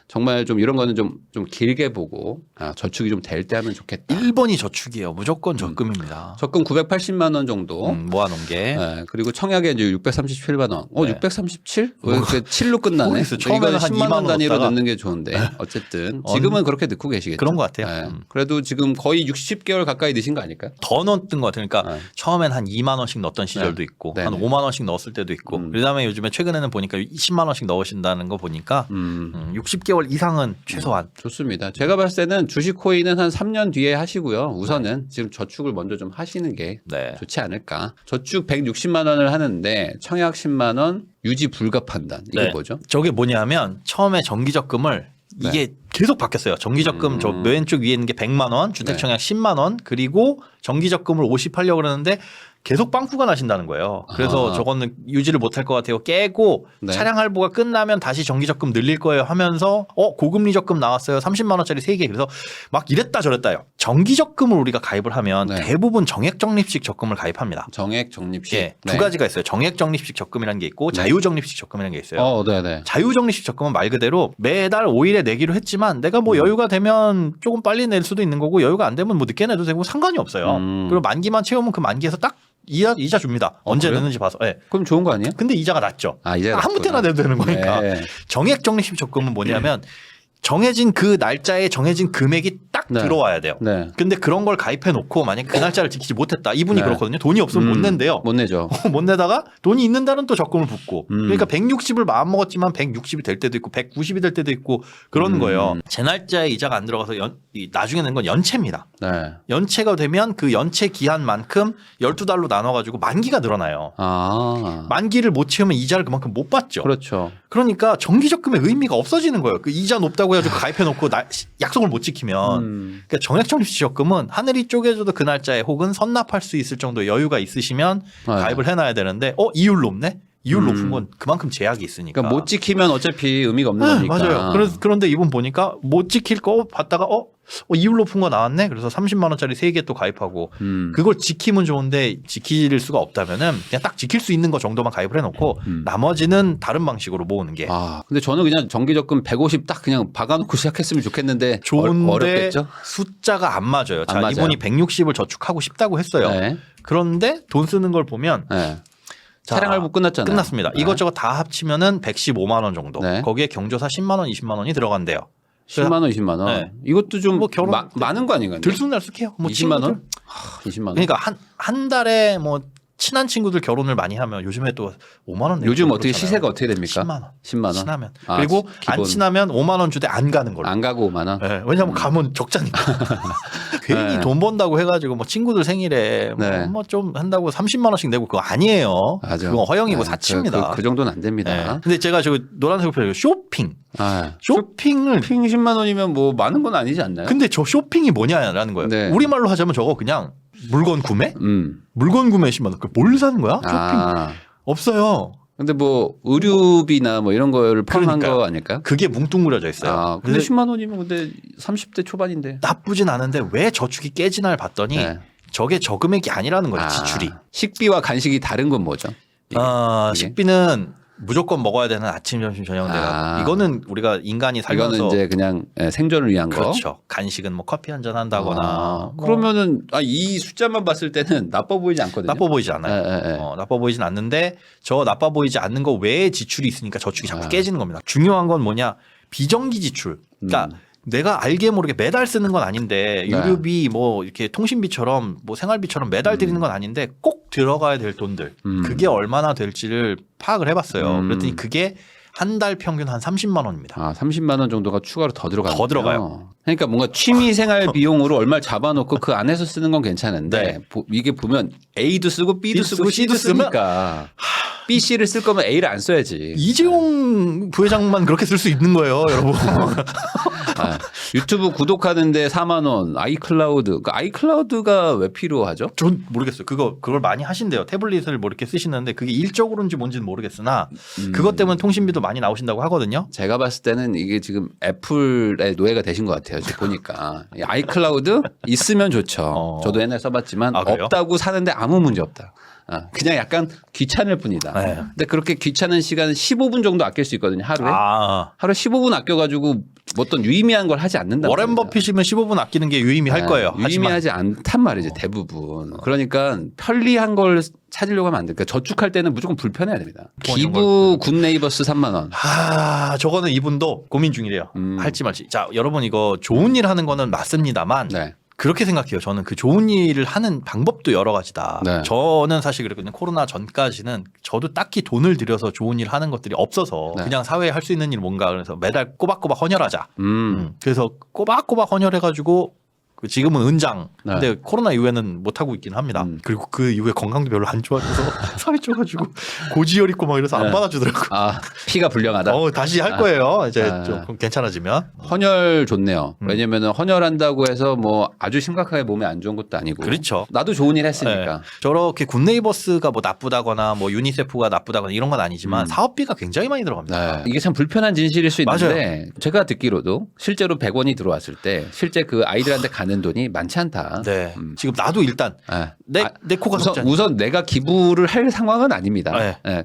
S1: 정말 좀 이런 거는 좀 길게 보고 저축이 좀 될 때 하면 좋겠다.
S2: 1번이 저축이에요. 무조건 적금입니다.
S1: 적금 980만 원 정도
S2: 모아놓은 게.
S1: 네, 그리고 청약에 이제 637만 원.
S2: 네.
S1: 637? 왜 이렇게 7로 끝나네?
S2: 모르겠어요. 처음에는 한
S1: 10만 원 단위로
S2: 넣었다가.
S1: 넣는 게 좋은데 어쨌든 지금은 그렇게 넣고 계시겠죠.
S2: 그런 것 같아요.
S1: 네. 그래도 지금 거의 60개월 가까이 넣으신 거 아닐까요?
S2: 더 넣었던 것 같아요. 그러니까 처음엔 한 2만 원씩 넣었던 시절도 있고
S1: 네네.
S2: 한 5만 원씩 넣었을 때도 있고 그다음에 요즘에 최근에는 보니까 20만 원씩 넣으신다는 거 보니까 60개월 이상은 최소한.
S1: 좋습니다. 제가 봤을 때는 주식 코인은 한 3년 뒤에 하시고요. 우선은 지금 저축을 먼저 좀 하시는 게
S2: 네.
S1: 좋지 않을까. 저축 160만 원을 하는데 청약 10만 원, 유지 불가 판단. 이게
S2: 네.
S1: 뭐죠?
S2: 저게 뭐냐면 처음에 정기적금을 이게 계속 바뀌었어요. 정기적금 저 왼쪽 위에 있는 게 100만 원, 주택청약 10만 원, 그리고 정기적금을 50 하려고 그러는데 계속 빵꾸가 나신다는 거예요. 그래서 저거는 유지를 못할 것 같아요. 깨고
S1: 네.
S2: 차량 할부가 끝나면 다시 정기적금 늘릴 거예요 하면서 고금리 적금 나왔어요. 30만 원짜리 3개. 그래서 막 이랬다 저랬다요. 정기적금을 우리가 가입을 하면
S1: 네.
S2: 대부분 정액적립식 적금을 가입합니다.
S1: 정액, 적립식.
S2: 예, 두 가지가 있어요. 정액적립식 적금이라는 게 있고 자유적립식 적금이라는 게 있어요.
S1: 네네.
S2: 자유적립식 적금은 말 그대로 매달 5일에 내기로 했지만 내가 뭐 여유가 되면 조금 빨리 낼 수도 있는 거고 여유가 안 되면 뭐 늦게 내도 되고 상관이 없어요. 그리고 만기만 채우면 그 만기에서 딱 이자 줍니다. 언제
S1: 그래요?
S2: 내는지 봐서. 네.
S1: 그럼 좋은 거 아니에요?
S2: 근데 이자가 낮죠.
S1: 이자가
S2: 아무 때나 내도 되는 거니까.
S1: 네.
S2: 정액적립식 적금은 뭐냐면 정해진 그 날짜에 정해진 금액이 딱
S1: 네.
S2: 들어와야 돼요.
S1: 네.
S2: 근데 그런 걸 가입해 놓고 만약에 그 날짜를 지키지 못했다. 이분이
S1: 네.
S2: 그렇거든요. 돈이 없으면 못 낸대요.
S1: 못 내죠.
S2: 못 내다가 돈이 있는 달은 또 적금을 붓고 그러니까 160을 마음먹었지만 160이 될 때도 있고 190이 될 때도 있고 그러는 거예요. 제 날짜에 이자가 안 들어가서 나중에 낸 건 연체입니다.
S1: 네.
S2: 연체가 되면 그 연체 기한만큼 12달로 나눠가지고 만기가 늘어나요. 만기를 못 채우면 이자를 그만큼 못 받죠.
S1: 그렇죠.
S2: 그러니까 정기적금의 의미가 없어지는 거예요. 그 이자 높다고 해가지고 가입해놓고 약속을 못 지키면 그러니까 정액적립지적금은 하늘이 쪼개져도 그 날짜에 혹은 선납할 수 있을 정도 여유가 있으시면 가입을 해놔야 되는데 이율 높네? 이율 높은 건 그만큼 제약이 있으니까.
S1: 그러니까 못 지키면 어차피 의미가 없는 거니까.
S2: 맞아요. 그런데 이분 보니까 못 지킬 거 봤다가 이율 높은 거 나왔네. 그래서 30만 원짜리 3개 또 가입하고 그걸 지키면 좋은데 지킬 수가 없다면은 그냥 딱 지킬 수 있는 거 정도만 가입을 해놓고 나머지는 다른 방식으로 모으는 게.
S1: 근데 저는 그냥 정기적금 150 딱 그냥 박아놓고 시작했으면 좋겠는데
S2: 좋은데
S1: 어렵겠죠?
S2: 숫자가 안 맞아요. 자,
S1: 맞아요.
S2: 이분이 160을 저축하고 싶다고 했어요.
S1: 네.
S2: 그런데 돈 쓰는 걸 보면
S1: 네.
S2: 자,
S1: 차량 할부 끝났잖아요.
S2: 끝났습니다.
S1: 네.
S2: 이것저것 다 합치면은 115만 원 정도.
S1: 네.
S2: 거기에 경조사 10만 원, 20만 원이 들어간대요.
S1: 10만 원, 20만 원.
S2: 네.
S1: 이것도 좀
S2: 뭐 결혼
S1: 많은 거 아닌가요?
S2: 들쑥날쑥해요. 뭐
S1: 20만
S2: 친구들.
S1: 원? 20만 원.
S2: 그러니까 한 달에 뭐 친한 친구들 결혼을 많이 하면 요즘에 또 5만 원 내고
S1: 요즘 어떻게
S2: 그렇잖아요.
S1: 시세가 어떻게 됩니까?
S2: 10만 원.
S1: 10만 원.
S2: 친하면.
S1: 아,
S2: 그리고 안
S1: 기본.
S2: 친하면 5만 원 주되 안 가는 걸로.
S1: 안 가고 5만 원.
S2: 네, 왜냐하면 가면 적자니까. 괜히
S1: 네.
S2: 돈 번다고 해가지고 뭐 친구들 생일에
S1: 네.
S2: 뭐 좀 한다고 30만 원씩 내고 그거 아니에요.
S1: 맞아.
S2: 그거 허영이고
S1: 네,
S2: 사치입니다.
S1: 그 정도는 안
S2: 네.
S1: 됩니다.
S2: 근데 제가 저 노란색 표현 쇼핑.
S1: 아,
S2: 쇼핑을
S1: 쇼핑 10만 원이면 뭐 많은 건 아니지 않나요?
S2: 근데 저 쇼핑이 뭐냐라는 거예요.
S1: 네.
S2: 우리말로 하자면 저거 그냥 물건 구매? 물건 구매 10만 원. 뭘 사는 거야? 쇼핑 없어요.
S1: 근데 뭐 의류비나 뭐 이런 거를 포함한
S2: 그러니까요.
S1: 거 아닐까요?
S2: 그게 뭉뚱그려져 있어요.
S1: 근데 10만 원이면 근데 30대 초반인데.
S2: 나쁘진 않은데 왜 저축이 깨지나를 봤더니
S1: 네.
S2: 저게 저금액이 아니라는 거예요. 지출이.
S1: 식비와 간식이 다른 건 뭐죠? 이게?
S2: 식비는 무조건 먹어야 되는 아침, 점심, 저녁 이거는 우리가 인간이 살면서
S1: 이거는 이제 그냥 생존을 위한 거.
S2: 그렇죠. 간식은 뭐 커피 한 잔 한다거나
S1: 그러면은 이 숫자만 봤을 때는 나빠 보이지 않거든요.
S2: 나빠 보이지 않아요.
S1: 네.
S2: 나빠 보이진 않는데 저 나빠 보이지 않는 거 외에 지출이 있으니까 저축이 자꾸 깨지는 겁니다. 중요한 건 뭐냐? 비정기 지출. 그러니까 내가 알게 모르게 매달 쓰는 건 아닌데 유류비 뭐 이렇게 통신비처럼 뭐 생활비처럼 매달 드리는 건 아닌데 꼭 들어가야 될 돈들 그게 얼마나 될지를 파악을 해봤어요. 그랬더니 그게 한 달 평균 한 30만 원입니다.
S1: 30만 원 정도가 추가로 더 들어가요.
S2: 더 들어가요.
S1: 그러니까 뭔가 취미 생활 비용으로 얼마를 잡아놓고 그 안에서 쓰는 건 괜찮은데 이게 보면 A도 쓰고 B도 쓰고 C도 쓰니까 B, C를 쓸 거면 A를 안 써야지.
S2: 이재용 부회장만 그렇게 쓸 수 있는 거예요, 여러분.
S1: 유튜브 구독하는데 4만 원, 아이클라우드. 그 아이클라우드가 왜 필요하죠?
S2: 전 모르겠어요. 그걸 많이 하신대요. 태블릿을 뭐 이렇게 쓰시는데 그게 일적으로인지 뭔지는 모르겠으나 그것 때문에 통신비도 많이 나오신다고 하거든요.
S1: 제가 봤을 때는 이게 지금 애플의 노예가 되신 것 같아요. 지금 보니까 아이클라우드 있으면 좋죠. 저도 옛날에 써봤지만 없다고 사는데 아무 문제 없다. 그냥 약간 귀찮을 뿐이다.
S2: 네.
S1: 근데 그렇게 귀찮은 시간은 15분 정도 아낄 수 있거든요. 하루에. 하루에 15분 아껴가지고 뭐 어떤 유의미한 걸 하지 않는다.
S2: 워렌 버핏이면 15분 아끼는 게 유의미할 거예요.
S1: 유의미하지 않단 말이죠. 대부분. 그러니까 편리한 걸 찾으려고 하면 안 돼. 그러니까 저축할 때는 무조건 불편해야 됩니다. 기부 굿네이버스 3만 원.
S2: 저거는 이분도 고민 중이래요. 할지 말지. 자, 여러분 이거 좋은 일 하는 거는 맞습니다만 그렇게 생각해요. 저는 그 좋은 일을 하는 방법도 여러 가지다. 저는 사실 그랬거든요. 코로나 전까지는 저도 딱히 돈을 들여서 좋은 일 하는 것들이 없어서 그냥 사회에 할 수 있는 일 뭔가 그래서 매달 꼬박꼬박 헌혈하자. 그래서 꼬박꼬박 헌혈해가지고 지금은 은장. 근데 코로나 이후에는 못 하고 있긴 합니다. 그리고 그 이후에 건강도 별로 안 좋아져서 살이 쪄가지고 고지혈 있고 막 이래서 안 받아주더라고.
S1: 피가 불량하다.
S2: 다시 할 거예요. 이제 좀 괜찮아지면.
S1: 헌혈 좋네요. 왜냐면은 헌혈한다고 해서 뭐 아주 심각하게 몸에 안 좋은 것도 아니고.
S2: 그렇죠.
S1: 나도 좋은 일 했으니까.
S2: 저렇게 굿네이버스가 뭐 나쁘다거나 뭐 유니세프가 나쁘다거나 이런 건 아니지만 사업비가 굉장히 많이 들어갑니다.
S1: 이게 참 불편한 진실일 수 있는데 제가 듣기로도 실제로 100원이 들어왔을 때 실제 그 아이들한테 가는 돈이 많지 않다.
S2: 지금 나도 일단 내 코가
S1: 우선 내가 기부를 할 상황은 아닙니다.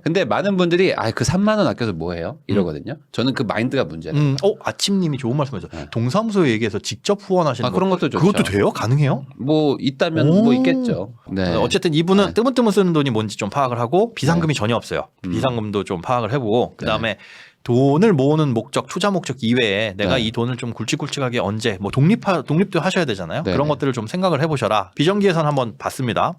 S1: 근데 많은 분들이 그 3만 원 아껴서 뭐 해요? 이러거든요. 저는 그 마인드가 문제예요.
S2: 아침님이 좋은 말씀하셨어요. 동사무소에 얘기해서 직접 후원하시는
S1: 그런 것도 좋죠.
S2: 그것도 돼요? 가능해요?
S1: 뭐 있다면 뭐 있겠죠.
S2: 어쨌든 이분은 뜨문뜨문 쓰는 돈이 뭔지 좀 파악을 하고 비상금이 전혀 없어요. 비상금도 좀 파악을 해보고 그다음에 돈을 모으는 목적, 투자 목적 이외에 내가 이 돈을 좀 굵직굵직하게 언제 뭐 독립도 하셔야 되잖아요. 그런 것들을 좀 생각을 해보셔라. 비정기예산 한번 봤습니다.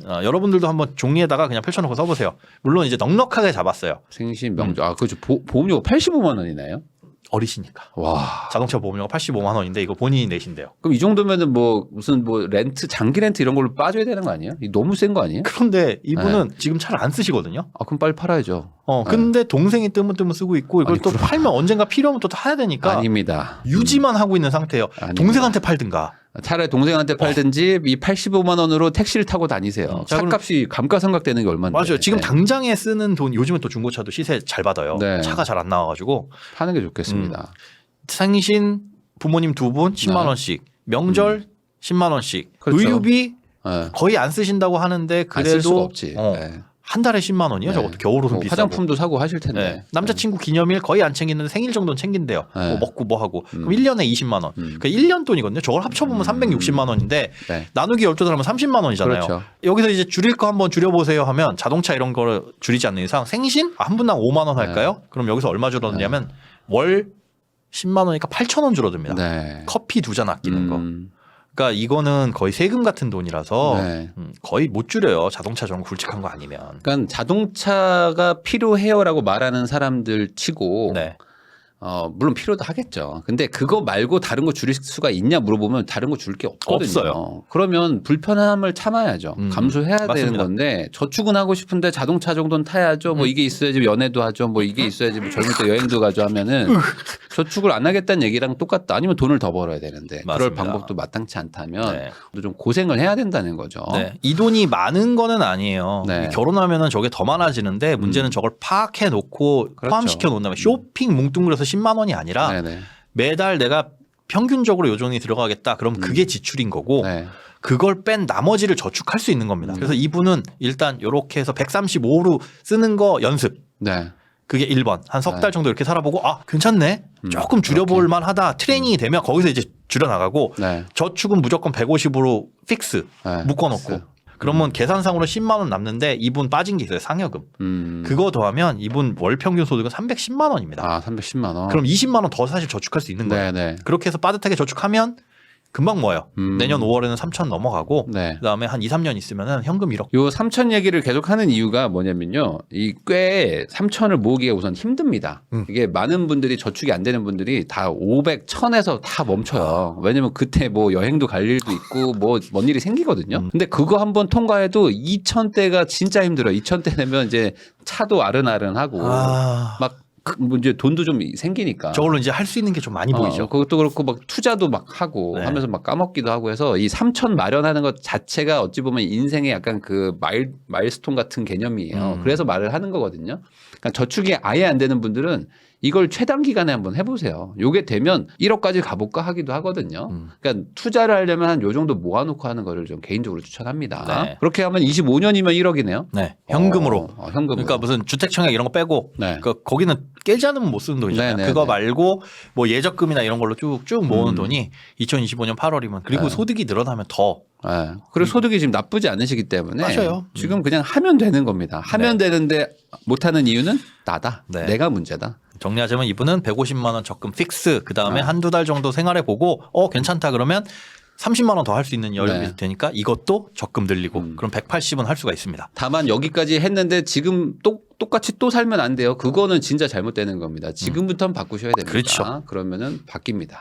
S2: 여러분들도 한번 종이에다가 그냥 펼쳐놓고 써보세요. 물론 이제 넉넉하게 잡았어요.
S1: 생신 명절. 그렇죠. 보험료 85만 원이나요?
S2: 어리시니까.
S1: 와.
S2: 자동차 보험료가 85만 원인데 이거 본인이 내신대요.
S1: 그럼 이 정도면은 뭐 무슨 뭐 렌트 장기 렌트 이런 걸로 빠져야 되는 거 아니에요? 이거 너무 센 거 아니에요?
S2: 그런데 이분은 지금 차를 안 쓰시거든요.
S1: 아 그럼 빨리 팔아야죠.
S2: 근데 동생이 뜨문뜨문 쓰고 있고 이걸
S1: 아니,
S2: 또 팔면 언젠가 필요하면 또 사야 되니까
S1: 아닙니다.
S2: 유지만 하고 있는 상태예요.
S1: 아닙니다.
S2: 동생한테 팔든가.
S1: 차라리 동생한테 팔든지 이 85만 원으로 택시를 타고 다니세요.
S2: 자, 그럼-
S1: 차값이 감가상각되는 게 얼마인데.
S2: 맞아요. 지금
S1: 네.
S2: 당장에 쓰는 돈 요즘은 또 중고차도 시세 잘 받아요.
S1: 네.
S2: 차가 잘 안 나와가지고
S1: 파는 게 좋겠습니다.
S2: 생신 부모님 두 분 10만
S1: 네.
S2: 원씩 명절 10만 원씩
S1: 그렇죠.
S2: 의료비
S1: 네.
S2: 거의 안 쓰신다고 하는데
S1: 안 쓸 수가
S2: 그래도
S1: 없지. 네.
S2: 한 달에 10만 원이요.
S1: 네.
S2: 저것도 겨울옷은
S1: 뭐
S2: 비싸고.
S1: 화장품도 사고 하실 텐데.
S2: 네. 남자친구 기념일 거의 안 챙기는데 생일 정도는 챙긴대요.
S1: 네.
S2: 뭐 먹고 뭐 하고. 그럼 1년에 20만 원. 그러니까 1년 돈이거든요. 저걸 합쳐보면 360만 원인데
S1: 네.
S2: 나누기 12달 하면 30만 원이잖아요.
S1: 그렇죠.
S2: 여기서 이제 줄일 거 한번 줄여보세요 하면 자동차 이런 거를 줄이지 않는 이상 생신? 한 분당 5만 원 할까요? 그럼 여기서 얼마 줄어드냐면 월 10만 원이니까 8천 원 줄어듭니다.
S1: 네.
S2: 커피 2잔 아끼는 거. 그러니까 이거는 거의 세금 같은 돈이라서
S1: 네.
S2: 거의 못 줄여요. 자동차 저런 굵직한 거 아니면.
S1: 그러니까 자동차가 필요해요라고 말하는 사람들 치고
S2: 네.
S1: 물론 필요도 하겠죠. 근데 그거 말고 다른 거 줄일 수가 있냐 물어보면 다른 거 줄 게 없거든요.
S2: 없어요.
S1: 그러면 불편함을 참아야죠. 감수해야 되는
S2: 맞습니다.
S1: 건데 저축은 하고 싶은데 자동차 정도는 타야죠. 뭐 이게 있어야지 연애도 하죠. 뭐 이게 있어야지 뭐 젊을 때 여행도 가죠 하면은 저축을 안 하겠다는 얘기랑 똑같다. 아니면 돈을 더 벌어야 되는데 그럴
S2: 맞습니다.
S1: 방법도 마땅치 않다면
S2: 네.
S1: 좀 고생을 해야 된다는 거죠.
S2: 네. 이 돈이 많은 거는 아니에요.
S1: 네.
S2: 결혼하면은 저게 더 많아지는데 문제는 저걸 파악해 놓고
S1: 그렇죠.
S2: 포함시켜 놓은 다음에 쇼핑 뭉뚱그려서 10만 원이 아니라
S1: 네네.
S2: 매달 내가 평균적으로 요 돈이 들어가겠다. 그럼 그게 지출인 거고
S1: 네.
S2: 그걸 뺀 나머지를 저축할 수 있는 겁니다. 그래서 이분은 일단 이렇게 해서 135로 쓰는 거 연습.
S1: 네.
S2: 그게 1번. 한 석 달 정도 이렇게 살아보고 아 괜찮네. 조금 줄여볼 만하다. 트레이닝이 되면 거기서 이제 줄여나가고
S1: 네.
S2: 저축은 무조건 150으로 픽스
S1: 네.
S2: 묶어놓고
S1: 픽스.
S2: 그러면 계산상으로 10만 원 남는데 이분 빠진 게 있어요. 상여금. 그거 더하면 이분 월 평균 소득은 310만 원입니다.
S1: 아 310만 원.
S2: 그럼 20만 원 더 사실 저축할 수 있는 거예요.
S1: 네네.
S2: 그렇게 해서 빠듯하게 저축하면 금방 모여요. 내년 5월에는 3천 넘어가고
S1: 네.
S2: 그다음에 한 2, 3년 있으면은 현금 1억.
S1: 요 3천 얘기를 계속 하는 이유가 뭐냐면요. 이 꽤 3천을 모으기가 우선 힘듭니다. 이게 많은 분들이 저축이 안 되는 분들이 다 500, 1000에서 다 멈춰요. 왜냐면 그때 뭐 여행도 갈 일도 있고 뭐 뭔 일이 생기거든요. 근데 그거 한번 통과해도 2000대가 진짜 힘들어요. 2000대 되면 이제 차도 아른아른하고 막 뭐 이제 돈도 좀 생기니까.
S2: 저걸로 이제 할 수 있는 게 좀 많이 보이죠.
S1: 그것도 그렇고 막 투자도 막 하고
S2: 네.
S1: 하면서 막 까먹기도 하고 해서 이 3천 마련하는 것 자체가 어찌 보면 인생의 약간 그 마일스톤 같은 개념이에요. 그래서 말을 하는 거거든요. 그러니까 저축이 아예 안 되는 분들은 이걸 최단 기간에 한번 해보세요. 요게 되면 1억까지 가볼까 하기도 하거든요. 그러니까 투자를 하려면 한 요 정도 모아놓고 하는 거를 좀 개인적으로 추천합니다.
S2: 네.
S1: 그렇게 하면 25년이면 1억이네요.
S2: 네, 현금으로.
S1: 현금으로.
S2: 그러니까 무슨 주택청약 이런 거 빼고
S1: 네.
S2: 거기는 깨지 않으면 못 쓰는 돈이잖아요.
S1: 네, 네,
S2: 그거
S1: 네.
S2: 말고 뭐 예적금이나 이런 걸로 쭉쭉 모으는 돈이 2025년 8월이면 그리고 소득이 늘어나면 더
S1: 네. 그리고 소득이 지금 나쁘지 않으시기 때문에
S2: 맞아요.
S1: 지금 그냥 하면 되는 겁니다. 하면 되는데 못하는 이유는 나다.
S2: 네.
S1: 내가 문제다.
S2: 정리하자면 이분은 150만 원 적금 픽스 그다음에
S1: 아.
S2: 한두 달 정도 생활해 보고 괜찮다 그러면 30만 원 더 할 수 있는 여력이
S1: 네.
S2: 되니까 이것도 적금 들리고 그럼 180은 할 수가 있습니다.
S1: 다만 여기까지 했는데 지금 똑같이 또 살면 안 돼요. 그거는 진짜 잘못되는 겁니다. 지금부터는 바꾸셔야 됩니다.
S2: 그렇죠.
S1: 그러면은 바뀝니다.